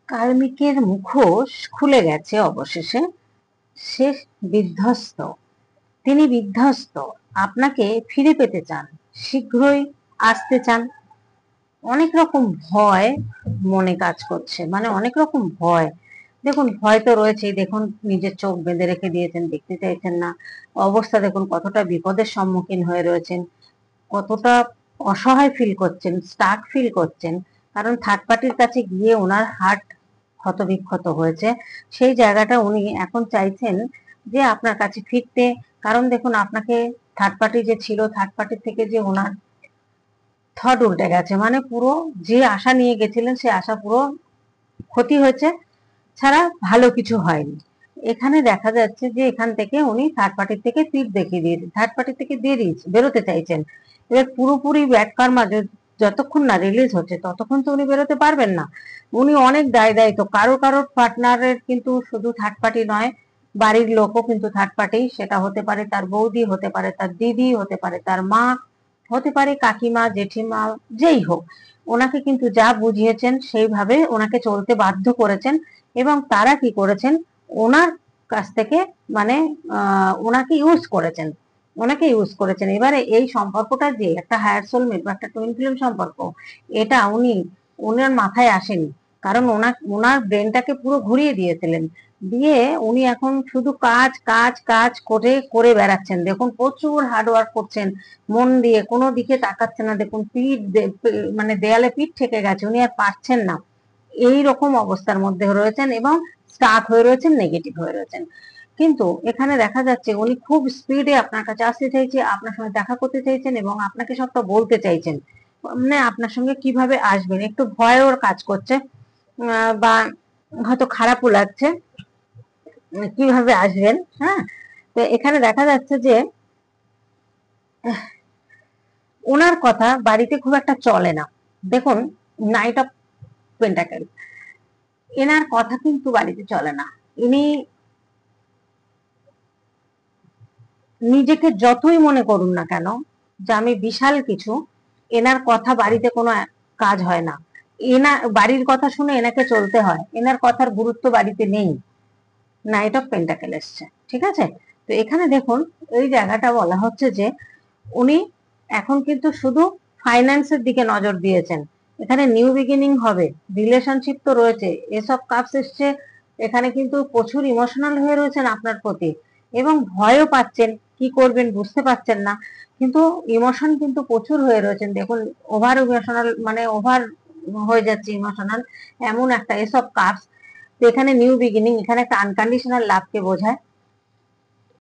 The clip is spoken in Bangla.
কার্মিকের মুখোশ খুলে গেছে অবশেষে। সে বিধ্বস্ত, তিনি বিধ্বস্ত। আপনাকে ফিরে পেতে চান, শীঘ্রই আসতে চান। অনেক রকম ভয় মনে কাজ করছে, মানে অনেক রকম ভয়। দেখুন, ভয় তো রয়েছেই। দেখুন, নিজের চোখ বেঁধে রেখে দিয়েছেন, দেখতে চাইছেন না। অবস্থা দেখুন, কতটা বিপদের সম্মুখীন হয়ে রয়েছেন, কতটা অসহায় ফিল করছেন, স্টাক ফিল করছেন। কারণ থার্ড পার্টির কাছে গিয়ে ওনার হার্ট ক্ষত বিক্ষত হয়েছে। সেই জায়গাটা উনি এখন চাইছেন যে আপনার কাছে ফিরতে। কারণ দেখুন, আপনাকে থার্ড পার্টি যে ছিল, থার্ড পার্টির থেকে যে ওনার থট উল্টে গেছে, মানে পুরো যে আশা নিয়ে গেছিলেন সে আশা পুরো ক্ষতি হয়েছে, ছাড়া ভালো কিছু হয়নি। এখানে দেখা যাচ্ছে যে এখান থেকে উনি থার্ড পার্টির থেকে তীর দেখিয়ে দিয়েছেন, থার্ড পার্টি থেকে বেরোতে চাইছেন। এবার পুরোপুরি ব্যাড কার্মা যতক্ষণ না রিলিজ হচ্ছে ততক্ষণ তো উনি বেরোতে পারবেন না। উনি অনেক দায় দায়িত্ব, কারো কারো পার্টনারের কিন্তু শুধু থার্ড পার্টি নয়, বাড়ির লোকও কিন্তু থার্ড পার্টি। সেটা হতে পারে তার বৌদি, হতে পারে তার দিদি, হতে পারে তার মা, হতে পারে কাকিমা, জেঠিমা, যেই হোক। ওনাকে কিন্তু যা বুঝিয়েছেন সেইভাবে ওনাকে চলতে বাধ্য করেছেন। এবং তারা কি করেছেন, ওনার কাছ থেকে মানে ওনাকে ইউজ করেছেন, এবারে এই সম্পর্কটা যে একটা হায়ার সোলমেট বা একটা টুইন ফ্লেম সম্পর্ক, এটা ওনার মাথায় আসেনি। কারণ ওনার ব্রেনটাকে পুরো ঘুরিয়ে দিয়েছিলেন। দিয়ে উনি এখন শুধু কাজ কাজ কাজ করে করে বেড়াচ্ছেন। দেখুন, প্রচুর হার্ড ওয়ার্ক করছেন, মন দিয়ে কোনো দিকে তাকাচ্ছে না। দেখুন, মানে দেয়ালে পিঠ ঠেকে গেছে, উনি আর পারছেন না। এই রকম অবস্থার মধ্যে রয়েছেন এবং স্টাক হয়ে রয়েছেন, নেগেটিভ হয়ে রয়েছেন। কিন্তু এখানে দেখা যাচ্ছে উনি খুব স্পিডে আপনার কাছে আসতে চাইছে, আপনার সঙ্গে দেখা করতে চাইছেন এবং আপনাকে সবটা বলতে চাইছেন। মানে আপনার সঙ্গে কিভাবে আসবেন, একটু ভয় ওর কাজ করছে, বা হয়তো খারাপও লাগছে কিভাবে আসবেন। হ্যাঁ, তো এখানে দেখা যাচ্ছে যে ওনার কথা বাড়িতে খুব একটা চলে না। দেখুন, নাইট অফ পেন্টাকেল, এনার কথা কিন্তু বাড়িতে চলে না। ইনি নিজেকে যতই মনে করুন না কেন যে আমি বিশাল কিছু, এনার কথা বাড়িতে কোনো কাজ হয় না। বাড়ির কথা শুনে এনাকে চলতে হয়, এনার কথার গুরুত্ব বাড়িতে নেই। নাইট অফ পেন্টাকেল এসছে, ঠিক আছে। তো এখানে দেখুন, এই জায়গাটা বলা হচ্ছে যে উনি এখন কিন্তু শুধু ফাইন্যান্সের দিকে নজর দিয়েছেন। এখানে নিউ বিগিনিং হবে, রিলেশনশিপ তো রয়েছে, এসব কাপস এসছে। এখানে কিন্তু প্রচুর ইমোশনাল হয়ে রয়েছেন আপনার প্রতি এবং ভয়ও পাচ্ছেন, কি করবেন বুঝতে পারছেন না। কিন্তু ইমোশন কিন্তু প্রচুর হয়ে রয়েছেন। দেখুন, ওভার ইমোশনাল, মানে ওভার হয়ে যাচ্ছে ইমোশনাল, এমন একটা এসব কাপস। তো এখানে নিউ বিগিনিং, এখানে একটা আনকন্ডিশনাল লাভকে বোঝায়।